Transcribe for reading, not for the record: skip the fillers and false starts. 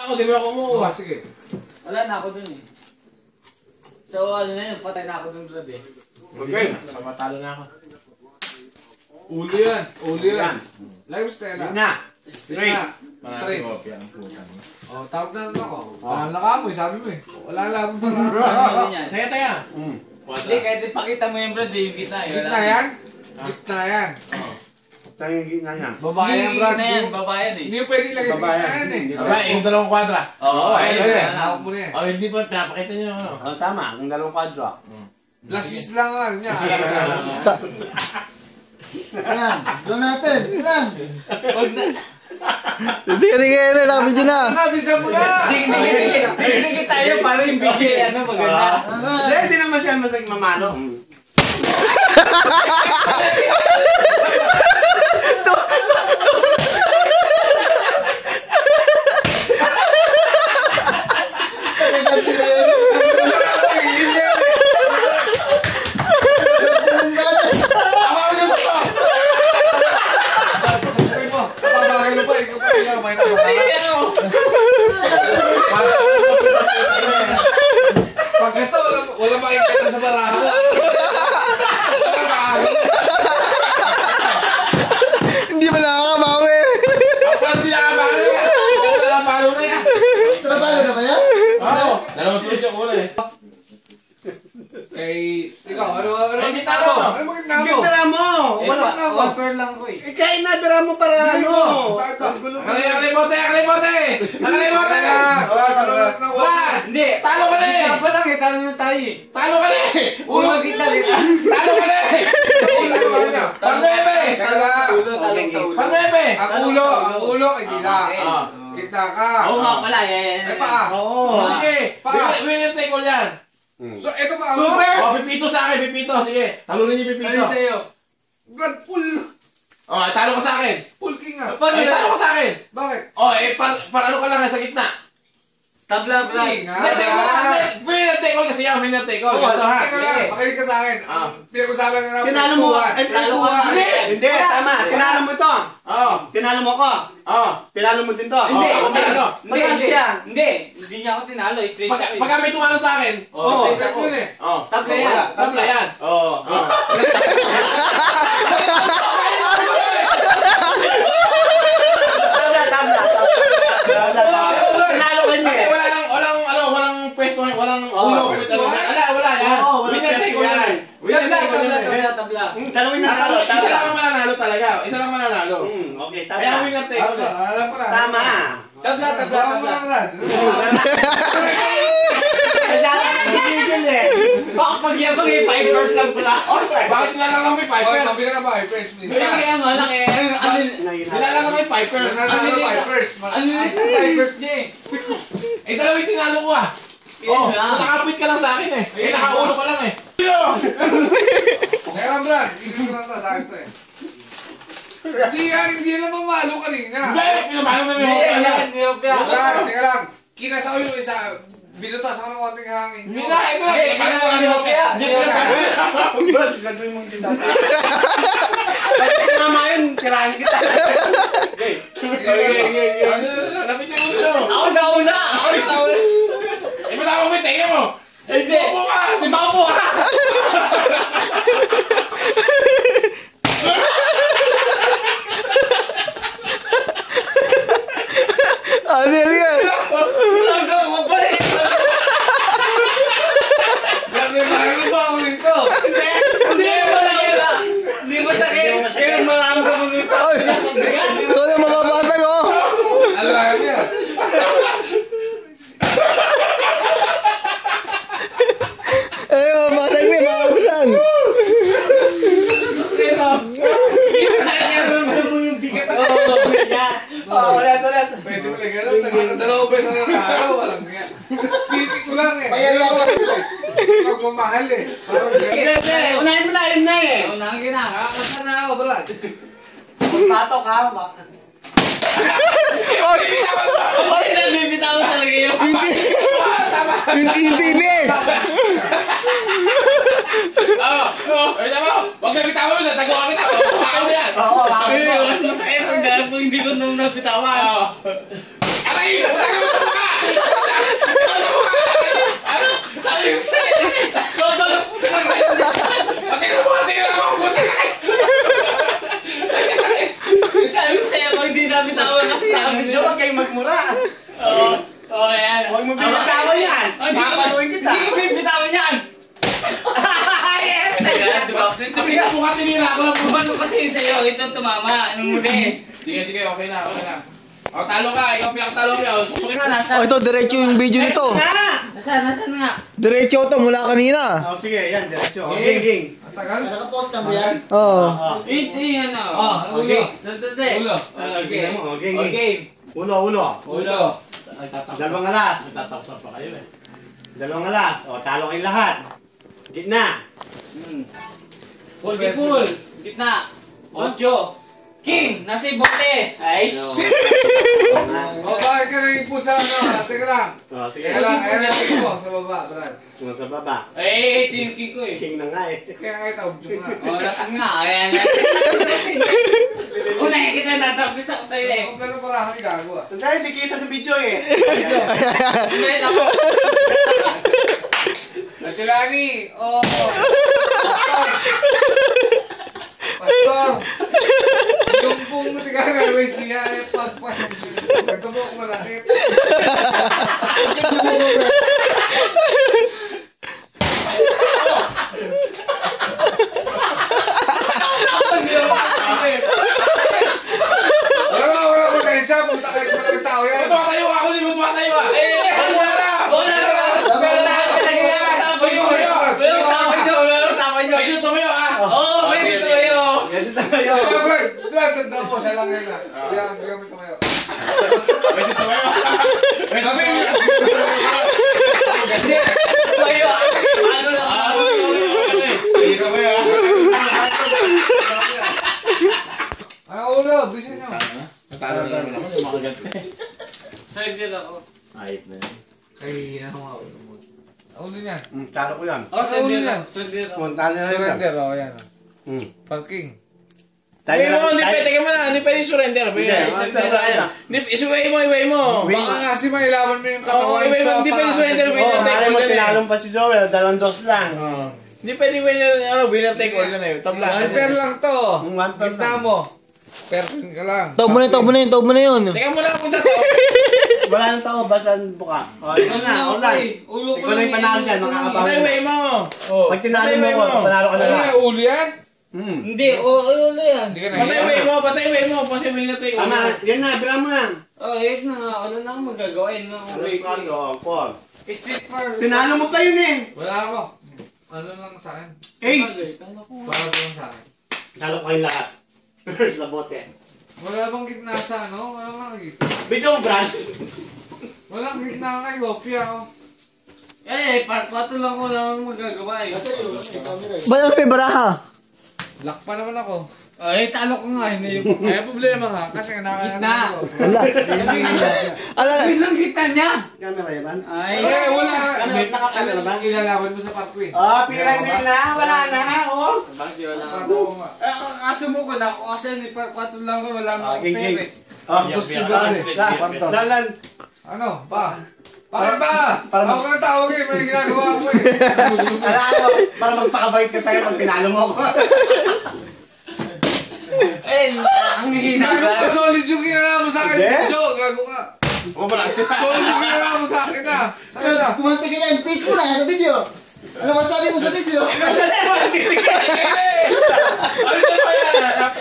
ako, di mo na kumuha. Sige. Wala na ako dun eh. So ano na yun, patay na ako dun Brad eh. Okay. Matalo na ako. Uli yan. Uli yan. Live Stella. Yun na. Straight. Straight. Kopya ang puta mo. Oh, tawag na ako. Wala na ka mo, sabi mo eh. Wala lang mo para. Ano yan? Taya. Hindi, kahit ipakita mo yung Brad eh, yung kita eh. Gitna yan? Gitna yan. Tayo yung gina niya. Babae yan, Brad. na yan, babayan eh. Hindi mo pwede ilagay sa gitna yan eh. Aba, yung dalawang kwadra. Oo, Ayun ayun yan. na. Hawak mo na yan. Oh, hindi pa pinapakita niyo ano. Oh, tama. Ang dalawang kwadro. Lasis lang nga niya. Ayan. Doon natin. Ilan? Huwag na. Hindi kayo na, nakabidyo na. Bisa mo na! Dikit tayo para yung bigay, ano, maganda. Hindi naman siya masag mamalo. Pag ito, wala makikita sa baraha. Hindi ba nakakabawi? Ako lang hindi nakabalo yan. Nakabalo na yan. Trabalo na kaya? Oo. Dalawang sunod yung una eh. Kay, ikaw, ano gitna mo? Ano mo gitna mo? Gitna mo! Wala na ako. Offer lang ko eh. Kaya inabira mo para ano? Nakalimutan! Hindi. Talo ka na eh! Isa pa lang eh, talo na tayo eh. Talo ka na eh! Ulo kita eh. Talo ka na eh! Panuebe! Talo sa ulo, talo sa ulo. Panuebe! Ang ulo, hindi na. Okay. Gitna ka. Oo nga pala, yan. Ay, paa. Oo. Sige! Winner take all yan! So, eto ba ako? Super! Oh, pipito sa akin, pipito. Sige, talunin niyo pipito. Ano sa'yo? Brad, pull. Oh, talo ka sa akin. Pull king nga. Paano Ay, talo ka sa akin. Bakit? Oh, par ano ka lang sa gitna. Tabla, Brad. King nga. Hindi, teka lang. Winner take all kasi yan, winner take all. Ganito ha. Teka lang, Sige. makinig ka sa akin. Ang pinag-usapan na namin. Tinalo mo. tuwan. Tuwan. Hindi, tama. Tinalo mo ito. Oh, Tinalo mo ko. oh. Tinalo mo din to. Hindi, Oh, hindi. ano? Hindi, Magkano hindi. siya? Hindi. Hindi niya ako tinalo. Straight ako eh. Pag may tumalo sa akin, Oo, straight Straight ako. yun eh. oh. Tabla yan. Tabla yan. Oo. Oh. Tama. Tinalo ka niya. Kasi walang pwesto, walang ulo. Wala yan. Oo, walang Winner take all pwesto yan. yan. Winner Tabla, take all tabla, yan. tabla, tabla. Dalawin na talo. Isa lang ang mananalo talaga. Isa lang mananalo. Okay, Kaya tama. winner take all. Alam ko na. Tama. Tabla, tabla, Baka mo tabla. lang, Brad. Masyado kang gigil eh. Baka pagyabang eh, 5 verse lang pala. Bakit nilalang lang may Oh, Piper? sabi na ka ba, first please. Kaya nga lang eh. Nilalang lang may Piper. Ano ba, first? Ano yun yung 5 verse niya eh? Eh, dalawang tinalo ko ah. Yun Oh, na. nakapit ka lang sa akin eh. Eh, nakaulo ka lang eh. Teka lang, Brad. Igil ko lang to, dahil to eh. Hindi lang mamalo kanina. Hindi, pinamalo na Hindi, yung yan, hindi yan. Brad, teka lang. Kinasa ko yung isa. Binutas ako ng konting hangin. Hindi na, ito lang. Hindi, Pinamalo ko hindi, ano. kaya. Hindi, pinamalo. Boss, gagawin mong tindata. Pag tama yun, tirahin kita. Lapit niya yung ulo. Ako na una! Ako na una! Eh, wala mo may tenga mo. Hindi! Upo ka! Di ba po ka? Ano yan? Ang gawa mo pa rin! Grabe, marami ba ako nito? Hindi masakit na! Hindi masakit! Pero marami ka mo nito! Ay! Ito na mababatag oh! Alam niya. Eh, mabatag na, mababatag! Pero, hindi masakit niya ramdam mo yung bigat ako. Ulit. Pwede pala gano'n. Dalawa beses ang nakaraw. Walang nga. Titik ko lang eh. Bayari ako. Magmamahal eh. Parang ganyan. Hindi, unahin mo na yun na eh. Unangin na. Nakakasar na ako, Brad. Patok ha. Kasi nabibitawan talaga yun. Hindi na eh! Ay, tama. Huwag na bitawan mo. Nataguan kita. Baka mo yan. Oo, bakit Eh, mo? mas masakit ang dahil po hindi ko nung nabitawan. Aray! Tagal mo ka! mo binitawan yan. Papaluin kita. Hindi ko bibitawan yan! Sabi sa buka, tinira ko lang. Bumano kasi sa'yo, ito tumama. Anong muli? Sige, sige, okay na, okay na. O, talo ka, ikaw pinakatalo ka. Susukin Ano, na. Oh, ito, diretso yung video nito. Nasaan nga? Diretso to mula kanina. Oh, sige, yan, diretso. Ging, ging. Tagal? Nakapost na mo yan? Oo. Ito yan o. ulo. Sandali. Ulo. Okay. Tingnan mo, ging, ging. Okay. Ulo, ulo. Ulo. Dalawang alas. Tatapos pa kayo eh. Dalawang alas. O, talo kayong lahat. Gitna. Full di full. Gitna. Ocho. King, nasa ibote. Ay, O, bakit ka naging sa ano? Teka lang. O, sige. Teka lang, ayan ang king mo sa baba, Brad. Tuma sa baba. ito yung king ko eh. King na nga eh. Kaya nga itaw, joke nga. O, lasang nga. Ayan. Una, kita natapis ako sa'yo eh. Kompleto pala ako ni Gago ah. Tandaan, hindi kita sa video eh. Smile ako. Natilani! Oh! Pastor! Pastor! Yung pong matiga na may siya ay pagpasok siya. Ito mo ako malakit. Wala ko sa isa. Punta kayo sa mga tao yan. Tumatayo ako, di mo tumatayo ah. Pwede tumayo ah. Oo, pwede tumayo. Siya Brad, tanda ko. Siya lang yun ah. Hindi kami tumayo. Pwede tumayo. Pwede tumayo. Hindi, tumayo. Ano lang ako. Pwede tumayo ah. Ano ulo? Bisin nyo. Natalo na naman ako, yung mga ganti. Surrender ako. Ayip na yun. Ay, ano nga ulo mo. Ulo niya. Talo ko yan. Oh, surrender yan. ako. Surrender ako. Punta na lang. Surrender, o yan. Hmm. Parking. Hindi mo, hindi pwede, teka mo na, hindi pwede surrender. Isuway mo. Baka kasi mailaban mo yung katawan Oo, hindi pwede surrender, Oo, winner take maaari all mo na eh. tinalong pa si Joel. 2-2 lang. Hindi pwede winner take all na eh. Tabla. One pair lang to. One pair Gitna lang. mo. Perking ka lang. Tawag mo na yun. Teka mo na, punta to. Wala nang tao, basta buka. O, ikaw na, online. Ulo ko Ikaw na yung panalo dyan, makakabawi. Isuway mo. Pag tinalo mo Basta ko, panalo ka na Ano lang. yan? Ulo yan? Hindi, ulo yan. Hindi ka na. Basta iway mo. Basta winner take all. Tama, yan na, bilang mo na. Oh, yun na nga. Wala na akong magagawa. Yun na akong Alas 4, 4. Street fire. Tinalo mo pa yun eh. Wala ako. Ano lang sa akin? Eh, Para ko lang sa akin. talo ko kayong lahat. Sa bote. Wala bang gitna sa ano? Wala bang gitna. Video mo, Brad. Walang gitna kay Gopia oh. Pato lang ko lang magagawa eh. Ba't ano may baraha? Lock pa naman ako. Talo ko nga. Hindi yung Eh, problema nga. Kasi Gitna. Wala. Yun lang kita niya. Camera yaman. Ay. Eh, wala. Ano, nakakala ba? Ilalaban mo sa parkway. Ah, pirang din na. Wala na, oh. Bagyo lang. Pato ko nga. Kasumo ko na ako kasi ni pato lang ko wala Ah, akong ging, pera ging. eh. Ah, Yes, gusto yeah. ba? Lan. Ano? Ba? Bakit ba? Para Ako kang tawag eh. May ginagawa ko eh. Alam mo, para magpakabait ka sa'yo pag pinalo mo ako. Ang hihina Gago ka. ka. Solid yung ginagawa mo sa akin. Hindi. Joe, gago ka. Wala siya. Solid yung ginagawa mo sa akin ah. Saan na? Kumanti ka yan, peace mo na sa video. Ano masabi mo sa video? Ano ba yan?